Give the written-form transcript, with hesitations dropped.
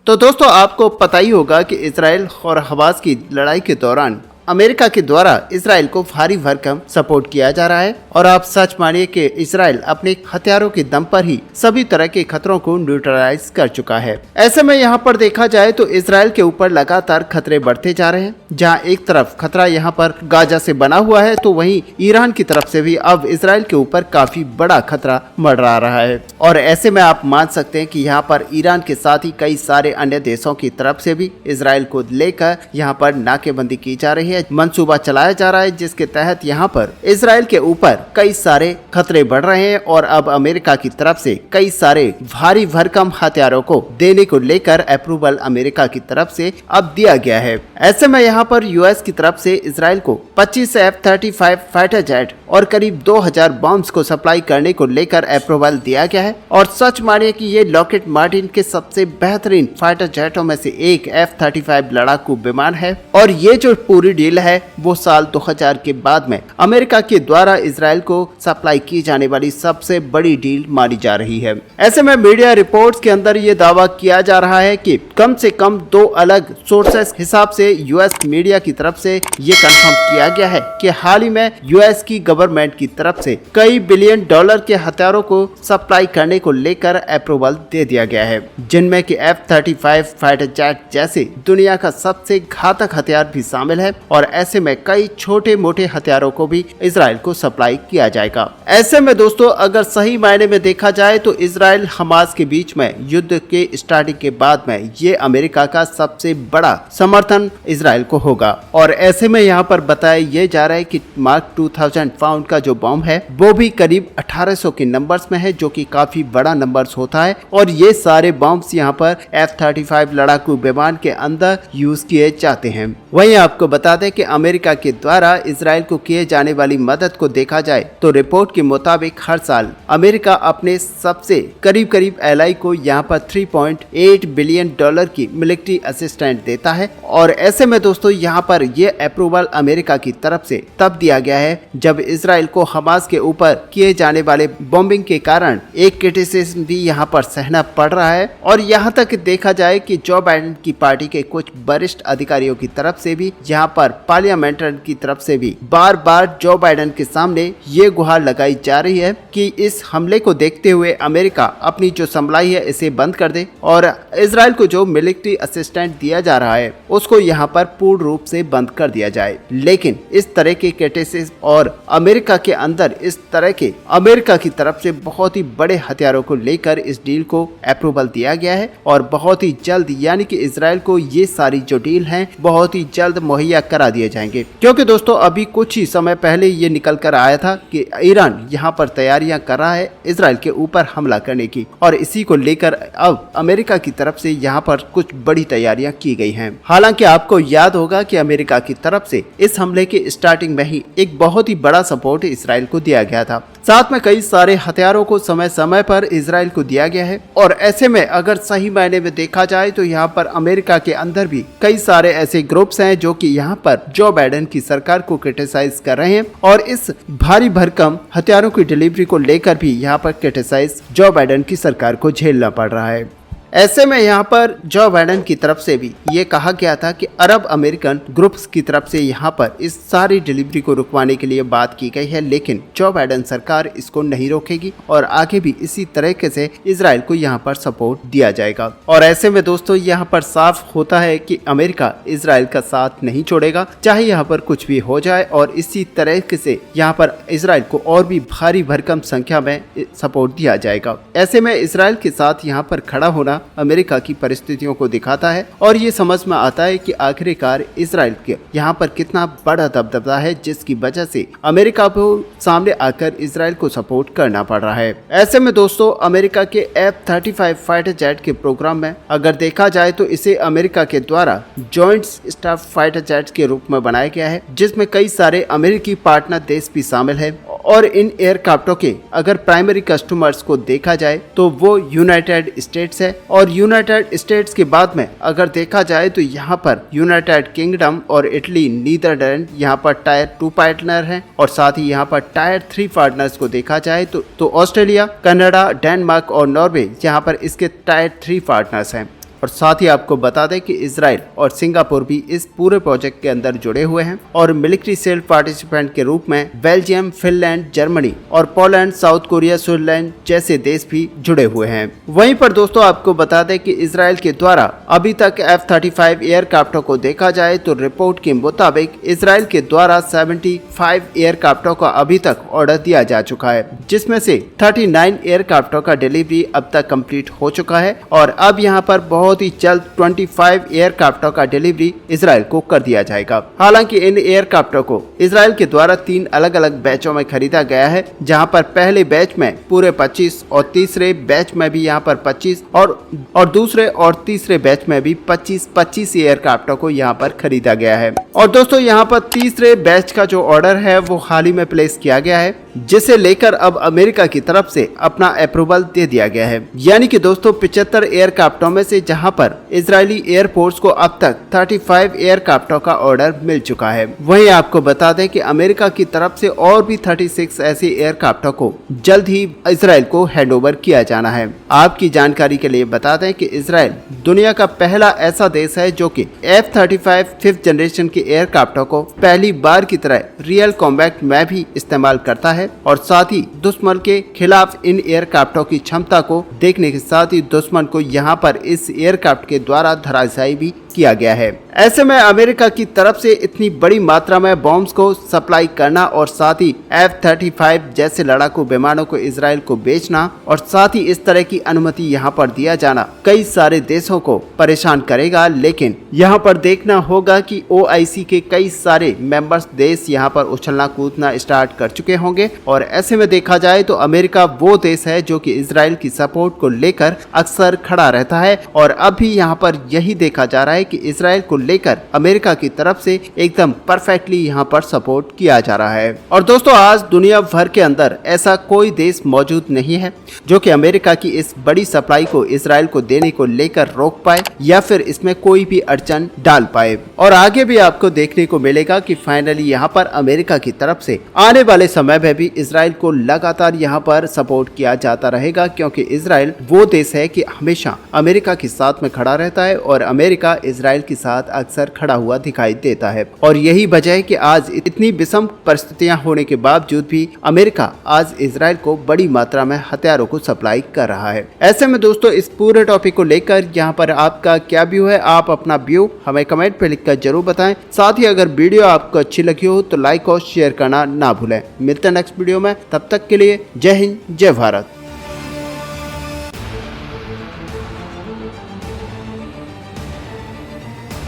तो दोस्तों आपको पता ही होगा कि इजराइल और हमास की लड़ाई के दौरान अमेरिका के द्वारा इजराइल को भारी भरकम सपोर्ट किया जा रहा है और आप सच मानिए कि इजराइल अपने हथियारों के दम पर ही सभी तरह के खतरों को न्यूट्रलाइज कर चुका है। ऐसे में यहाँ पर देखा जाए तो इजराइल के ऊपर लगातार खतरे बढ़ते जा रहे हैं। जहाँ एक तरफ खतरा यहाँ पर गाजा से बना हुआ है तो वहीं ईरान की तरफ से भी अब इजराइल के ऊपर काफी बड़ा खतरा मंडरा रहा है। और ऐसे में आप मान सकते हैं कि यहाँ पर ईरान के साथ ही कई सारे अन्य देशों की तरफ से भी इजराइल को लेकर यहाँ पर नाकेबंदी की जा रही है, मंसूबा चलाया जा रहा है, जिसके तहत यहाँ पर इजराइल के ऊपर कई सारे खतरे बढ़ रहे हैं और अब अमेरिका की तरफ से कई सारे भारी भरकम हथियारों को देने को लेकर अप्रूवल अमेरिका की तरफ से अब दिया गया है। ऐसे में यहाँ पर यूएस की तरफ से इजराइल को 25 F-35 फाइटर जेट और करीब 2000 बॉम्ब्स को सप्लाई करने को लेकर अप्रूवल दिया गया है। और सच मानिए कि ये लॉकहीड मार्टिन के सबसे बेहतरीन फाइटर जेटों में से एक F-35 लड़ाकू विमान है और ये जो पूरी डील है वो साल 2000 के बाद में अमेरिका के द्वारा इजराइल को सप्लाई की जाने वाली सबसे बड़ी डील मानी जा रही है। ऐसे में मीडिया रिपोर्ट्स के अंदर ये दावा किया जा रहा है कि कम से कम 2 अलग सोर्सेस हिसाब से यूएस मीडिया की तरफ से ये कंफर्म किया गया है कि हाल ही में यूएस की गवर्नमेंट की तरफ से कई बिलियन डॉलर के हथियारों को सप्लाई करने को लेकर अप्रूवल दे दिया गया है, जिनमें कि F-35 फाइटर जेट जैसे दुनिया का सबसे घातक हथियार भी शामिल है और ऐसे में कई छोटे मोटे हथियारों को भी इजराइल को सप्लाई किया जाएगा। ऐसे में दोस्तों अगर सही मायने में देखा जाए तो इजराइल हमास के बीच में युद्ध के स्टार्टिंग के बाद में ये अमेरिका का सबसे बड़ा समर्थन इजराइल को होगा। और ऐसे में यहाँ पर बताया ये जा रहा है कि मार्क 2000 पाउंड का जो बॉम्ब है वो भी करीब 1800 के नंबर्स में है, जो कि काफी बड़ा नंबर्स होता है। और ये सारे बॉम्ब्स यहाँ पर F-35 लड़ाकू विमान के अंदर यूज किए जाते हैं। वहीं आपको बता दें कि अमेरिका के द्वारा इजराइल को किए जाने वाली मदद को देखा जाए तो रिपोर्ट के मुताबिक हर साल अमेरिका अपने सबसे करीब एलाई को यहाँ पर 3.8 बिलियन डॉलर की मिलिट्री असिस्टेंट देता है। और ऐसे में दोस्तों यहाँ पर ये अप्रूवल अमेरिका की तरफ से तब दिया गया है जब इजराइल को हमास के ऊपर किए जाने वाले बॉम्बिंग के कारण एक क्रिटिसिज्म भी यहाँ पर सहना पड़ रहा है। और यहाँ तक देखा जाए कि जो बाइडेन की पार्टी के कुछ वरिष्ठ अधिकारियों की तरफ से भी यहाँ पर पार्लियामेंट की तरफ से भी बार बार जो बाइडेन के सामने ये गुहार लगाई जा रही है कि इस हमले को देखते हुए अमेरिका अपनी जो सप्लाई है इसे बंद कर दे और इजराइल को जो मिलिट्री असिस्टेंट दिया जा रहा है उसको यहाँ पर पूर्ण रूप से बंद कर दिया जाए। लेकिन इस तरह के क्रिटिसिज्म और अमेरिका के अंदर इस तरह के अमेरिका की तरफ से बहुत ही बड़े हथियारों को लेकर इस डील को अप्रूवल दिया गया है और बहुत ही जल्द यानी कि इजराइल को ये सारी जो डील है बहुत ही जल्द मुहैया करा दिए जाएंगे। क्योंकि दोस्तों अभी कुछ ही समय पहले ये निकल कर आया था कि ईरान यहाँ पर तैयारियां कर रहा है इजराइल के ऊपर हमला करने की और इसी को लेकर अब अमेरिका की तरफ से यहाँ पर कुछ बड़ी तैयारियां की गई हैं। हालांकि आपको याद होगा कि अमेरिका की तरफ से इस हमले के स्टार्टिंग में ही एक बहुत ही बड़ा सपोर्ट इजराइल को दिया गया था, साथ में कई सारे हथियारों को समय समय पर इजराइल को दिया गया है। और ऐसे में अगर सही मायने में देखा जाए तो यहाँ पर अमेरिका के अंदर भी कई सारे ऐसे ग्रुप्स हैं जो कि यहाँ पर जो बाइडेन की सरकार को क्रिटिसाइज कर रहे हैं और इस भारी भरकम हथियारों की डिलीवरी को लेकर भी यहाँ पर क्रिटिसाइज जो बाइडेन की सरकार को झेलना पड़ रहा है। ऐसे में यहाँ पर जो बाइडेन की तरफ से भी ये कहा गया था कि अरब अमेरिकन ग्रुप्स की तरफ से यहाँ पर इस सारी डिलीवरी को रुकवाने के लिए बात की गई है, लेकिन जो बाइडेन सरकार इसको नहीं रोकेगी और आगे भी इसी तरीके से इजराइल को यहाँ पर सपोर्ट दिया जाएगा। और ऐसे में दोस्तों यहाँ पर साफ होता है कि अमेरिका इजराइल का साथ नहीं छोड़ेगा, चाहे यहाँ पर कुछ भी हो जाए और इसी तरीके से यहाँ पर इजराइल को और भी भारी भरकम संख्या में सपोर्ट दिया जाएगा। ऐसे में इजराइल के साथ यहाँ पर खड़ा होना अमेरिका की परिस्थितियों को दिखाता है और ये समझ में आता है कि आखिरकार इजराइल के यहाँ पर कितना बड़ा दबदबा है, जिसकी वजह से अमेरिका को सामने आकर इजराइल को सपोर्ट करना पड़ रहा है। ऐसे में दोस्तों अमेरिका के F-35 फाइटर जेट के प्रोग्राम में अगर देखा जाए तो इसे अमेरिका के द्वारा जॉइंट स्टाफ फाइटर जेट के रूप में बनाया गया है, जिसमें कई सारे अमेरिकी पार्टनर देश भी शामिल है। और इन एयरक्राफ्टों के अगर प्राइमरी कस्टमर्स को देखा जाए तो वो यूनाइटेड स्टेट्स है और यूनाइटेड स्टेट्स के बाद में अगर देखा जाए तो यहाँ पर यूनाइटेड किंगडम और इटली, नीदरलैंड यहाँ पर टायर 2 पार्टनर हैं और साथ ही यहाँ पर टायर 3 पार्टनर्स को देखा जाए तो ऑस्ट्रेलिया, कनाडा, डेनमार्क और नॉर्वे यहाँ पर इसके टायर 3 पार्टनर्स हैं। और साथ ही आपको बता दें कि इजराइल और सिंगापुर भी इस पूरे प्रोजेक्ट के अंदर जुड़े हुए हैं और मिलिट्री सेल्फ पार्टिसिपेंट के रूप में बेल्जियम, फिनलैंड, जर्मनी और पोलैंड, साउथ कोरिया, स्विट्जरलैंड जैसे देश भी जुड़े हुए हैं। वहीं पर दोस्तों आपको बता दें कि इजराइल के द्वारा अभी तक F-35 एयरक्राफ्टों को देखा जाए तो रिपोर्ट के मुताबिक इजराइल के द्वारा 75 एयरक्राफ्टों का अभी तक ऑर्डर दिया जा चुका है, जिसमें से 39 एयरक्राफ्टों का डिलीवरी अब तक कंप्लीट हो चुका है और अब यहां पर बहुत ही जल्द 25 एयरक्राफ्टों का डिलीवरी इजराइल को कर दिया जाएगा। हालांकि इन एयरक्राफ्टों को इजराइल के द्वारा 3 अलग अलग बैचों में खरीदा गया है, जहां पर पहले बैच में पूरे 25 और तीसरे बैच में भी यहां पर 25 और दूसरे और तीसरे बैच में भी 25 एयरक्राफ्टों को यहां पर खरीदा गया है। और दोस्तों यहां पर तीसरे बैच का जो ऑर्डर है वो हाल ही में प्लेस किया गया है, जिसे लेकर अब अमेरिका की तरफ से अपना अप्रूवल दे दिया गया है। यानी कि दोस्तों 75 एयरक्राफ्टों में से जहां पर इजरायली एयरफोर्स को अब तक 35 एयरक्राफ्टों का ऑर्डर मिल चुका है। वहीं आपको बता दें कि अमेरिका की तरफ से और भी 36 ऐसे एयरक्राफ्टों को जल्द ही इजराइल को हैंडओवर किया जाना है। आपकी जानकारी के लिए बता दें कि इजराइल दुनिया का पहला ऐसा देश है जो कि F-35 5th जनरेशन के एयरक्राफ्टों को पहली बार की तरह रियल कॉम्बैट में भी इस्तेमाल करता है और साथ ही दुश्मन के खिलाफ इन एयरक्राफ्टों की क्षमता को देखने के साथ ही दुश्मन को यहां पर इस एयरक्राफ्ट के द्वारा धराशायी भी किया गया है। ऐसे में अमेरिका की तरफ से इतनी बड़ी मात्रा में बॉम्ब्स को सप्लाई करना और साथ ही F-35 जैसे लड़ाकू विमानों को इजराइल को बेचना और साथ ही इस तरह की अनुमति यहां पर दिया जाना कई सारे देशों को परेशान करेगा। लेकिन यहां पर देखना होगा कि OIC के कई सारे मेंबर्स देश यहां पर उछलना कूदना स्टार्ट कर चुके होंगे और ऐसे में देखा जाए तो अमेरिका वो देश है जो कि इजराइल की सपोर्ट को लेकर अक्सर खड़ा रहता है और अब भी यहाँ पर यही देखा जा रहा है कि इजराइल को लेकर अमेरिका की तरफ से एकदम परफेक्टली यहाँ पर सपोर्ट किया जा रहा है। और दोस्तों आज दुनिया भर के अंदर ऐसा कोई देश मौजूद नहीं है जो कि अमेरिका की इस बड़ी सप्लाई को इजराइल को देने को लेकर रोक पाए या फिर इसमें कोई भी अड़चन डाल पाए। और आगे भी आपको देखने को मिलेगा कि फाइनली यहाँ पर अमेरिका की तरफ से आने वाले समय में भी इजराइल को लगातार यहाँ पर सपोर्ट किया जाता रहेगा, क्योंकि इजराइल वो देश है कि हमेशा अमेरिका के साथ में खड़ा रहता है और अमेरिका इजराइल के साथ अक्सर खड़ा हुआ दिखाई देता है। और यही वजह है कि आज इतनी विषम परिस्थितियां होने के बावजूद भी अमेरिका आज इजराइल को बड़ी मात्रा में हथियारों को सप्लाई कर रहा है। ऐसे में दोस्तों इस पूरे टॉपिक को लेकर यहाँ पर आपका क्या व्यू है, आप अपना व्यू हमें कमेंट पे लिखकर जरूर बताएं। साथ ही अगर वीडियो आपको अच्छी लगी हो तो लाइक और शेयर करना ना भूलें। मिलते हैं नेक्स्ट वीडियो में, तब तक के लिए जय हिंद, जय भारत।